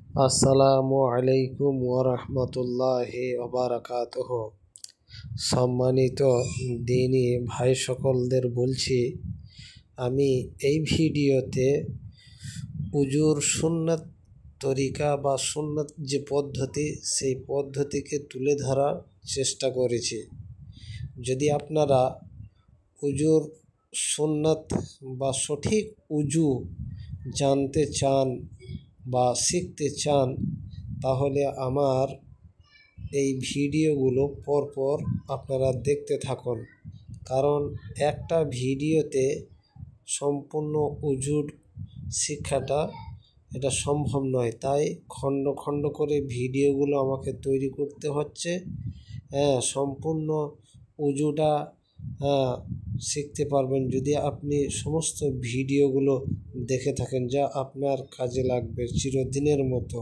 আসসালামু আলাইকুম ওরহমতুল্লাহি ওবারাকাতুহ। সম্মানিত দিনী ভাই সকলদের বলছি, আমি এই ভিডিওতে উজুর সুন্নত তরিকা বা সুন্নত যে পদ্ধতি, সেই পদ্ধতিকে তুলে ধরার চেষ্টা করেছি। যদি আপনারা উজুর সুন্নত বা সঠিক উজু জানতে চান বা শিখতে চান, তাহলে আমার এই ভিডিওগুলো পরপর আপনারা দেখতে থাকুন। কারণ একটা ভিডিওতে সম্পূর্ণ উজুর শিক্ষাটা এটা সম্ভব নয়, তাই খণ্ড খণ্ড করে ভিডিওগুলো আমাকে তৈরি করতে হচ্ছে। সম্পূর্ণ উজুটা শিখতে পারবেন যদি আপনি সমস্ত ভিডিওগুলো দেখে থাকেন, যা আপনার কাজে লাগবে চিরদিনের মতো।